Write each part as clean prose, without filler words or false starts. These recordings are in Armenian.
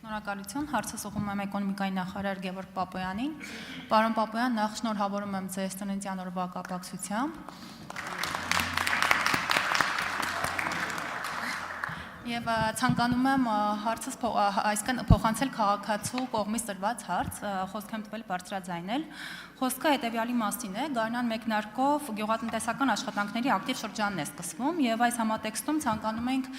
Շնորհակալություն, հարցս ուղղում եմ էկոնոմիկայի նախարար Գևորգ Պապոյանին։ Պարոն Պապոյան, նախ շնորհավորում եմ ձեզ ծննդյան օրվա կապակցությամբ։ Եվ ցանկանում եմ հարցս այսքան փոխանցել քաղաքացու կողմից տրված հարց, խոսք եմ տվել բարձրաձայնել։ Խոսքը հետևյալի մասին է, Գարնան մեկնարկով գյուղատնտեսական աշխատանքների ակտիվ շրջանն է սկսվում եւ այս համատեքստում ցանկանում ենք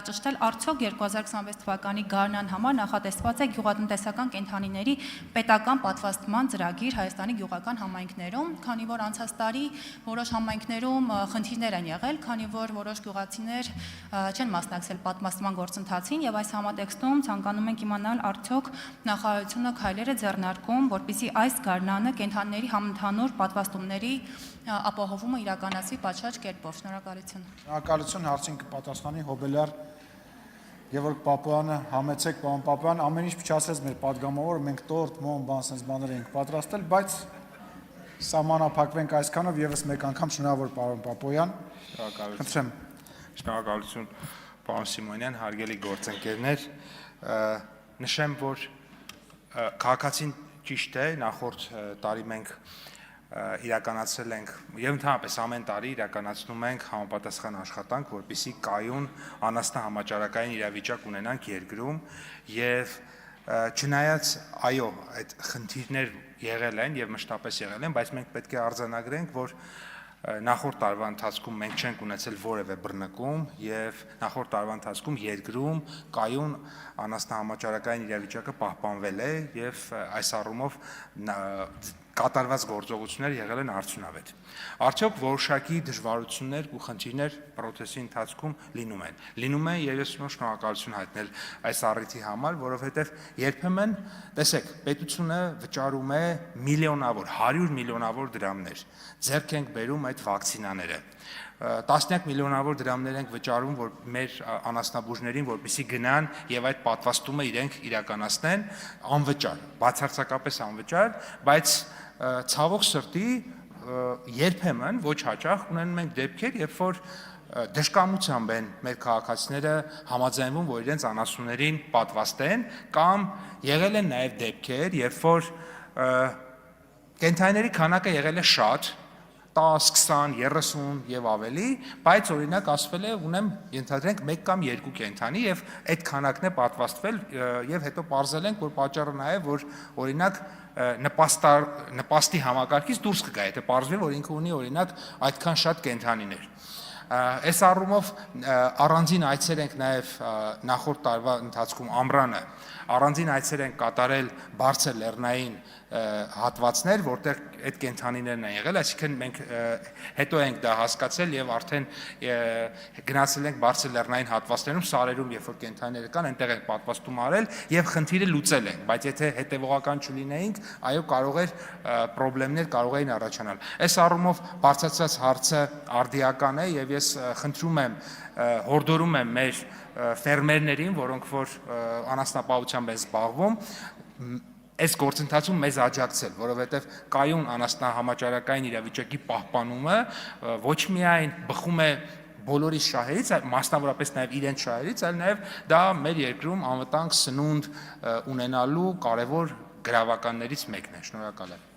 ճշտել արդյոք 2026 թվականի Գարնան համար նախատեսված է գյուղատնտեսական կենդանիների պետական պատվաստման ծրագիր Հայաստանի գյուղական համայնքներում, քանի որ անցած տարի որոշ համայնքներում խնդիրներ են եղել, քանի որ որոշ գյուղացիներ չեն մասնակցել պատմաստման գործընթացին եւ այս համատեքստում ցանկանում ենք իմանալ արդյոք նախարարությունը քայլեր է ձեռնարկում, որպեսզի այս գարնանը կենդանիների համընդհանուր պատվաստումների ապահովումը իրականացվի պատշաճ կերպով։ Շնորհակալություն։ Շնորհակալություն, հարցին կպատասխանի Հոբելյար Գևորգ Պապոյանը, համեցեք պարոն Պապոյան, ամեն ինչ փչացրեց մեր падգամավորը, մենք տորտ, մոմ, բան բաներ ենք պատրաստել, բայց սահմանափակվենք այսքանով եւս մեկ անգամ շնորհավոր պարոն Պապոյան։ Խնդրեմ։ Շնորհակալություն պարոն Սիմոնյան, հարգելի գործընկերներ, նշեմ, որ քաղաքացին ճիշտ է, նախորդ տարի մենք իրականացրել ենք եւ ընդհանրապես ամեն տարի իրականացնում ենք համապատասխան աշխատանք, որպեսզի կայուն անասնահամաճարակային իրավիճակ ունենանք երկրում եւ չնայած այո, այդ խնդիրներ եղել են եւ մշտապես եղել են, բայց մենք պետք է արձանագրենք, որ նախորդ տարվա ընթացքում մենք չենք ունեցել որևէ բռնկում եւ նախորդ տարվա ընթացքում երկրում կայուն անասնահամաճարակային իրավիճակը պահպանվել է եւ այս առումով կատարված գործողությունները եղել են արդյունավետ։ Արդյոք որոշակի դժվարություններ ու խնդիրներ պրոցեսի ընթացքում լինում են։ Լինում են եւ ես շնորհակալություն հայտնել այս առիթի համար, որովհետեւ երբեմն, տեսեք, պետությունը վճարում է միլիոնավոր, 100 միլիոնավոր դրամներ։ Ձեռք ենք բերում այդ վակցինաները։ Տասնյակ միլիոնավոր դրամներ ենք վճարում, որ մեր անասնաբուժներին, որպեսզի գնան եւ այդ պատվաստումը իրենք իրականացնեն անվճար, բացարձակապես անվճար, բայց ցավոք սրտի երբեմն ոչ հաճախ ունենում ենք դեպքեր, երբ որ դժկամությամբ են մեր քաղաքացիները համաձայնվում, որ իրենց անասուններին պատվաստեն, կամ եղել են նաեւ դեպքեր, երբ որ կենդանիների քանակը եղել է շատ 10, 20, 30 եւ ավելի, բայց օրինակ ասվել է ունեմ ենթադրենք 1 կամ 2 կենդանի եւ այդ քանակն է պատվաստվել եւ հետո պարզել ենք, որ պատճառը նա է, որ օրինակ նպաստի համակարգից դուրս կգա, եթե պարզվի, որ ինքը ունի օրինակ այդքան շատ կենդանիներ։ Այս առումով առանձին այցեր ենք նաև նախորդ տարվա ընթացքում ամռանը առանձին այցեր ենք կատարել բարձր լեռնային հատվածներ, որտեղ այդ կենդանիներն են եղել, այսինքն մենք հետո ենք դա հասկացել եւ արդեն գնացել ենք բարձր լեռնային հատվածներում, սարերում, երբ որ կենդանիները կան, այնտեղ ենք պատվաստում արել եւ խնդիրը լուծել ենք, բայց եթե հետեւողական չլինեինք, այո, կարող էր խնդիրներ կարող էին առաջանալ։ Այս առումով բարձրացած հարցը արդիական է եւ ես խնդրում եմ, հորդորում եմ մեր ֆերմերներին, որոնք որ անասնապահությամբ են զբաղվում, այս գործընթացում մեզ աջակցել, որովհետև կայուն անասնահամաճարակային իրավիճակի պահպանումը ոչ միայն բխում է բոլորի շահերից, մասնավորապես նաև իրենց շահերից, այլ նաև դա մեր երկրում անվտանգ սնունդ ունենալու կարևոր գրավականներից մեկն է։ Շնորհակալ եմ։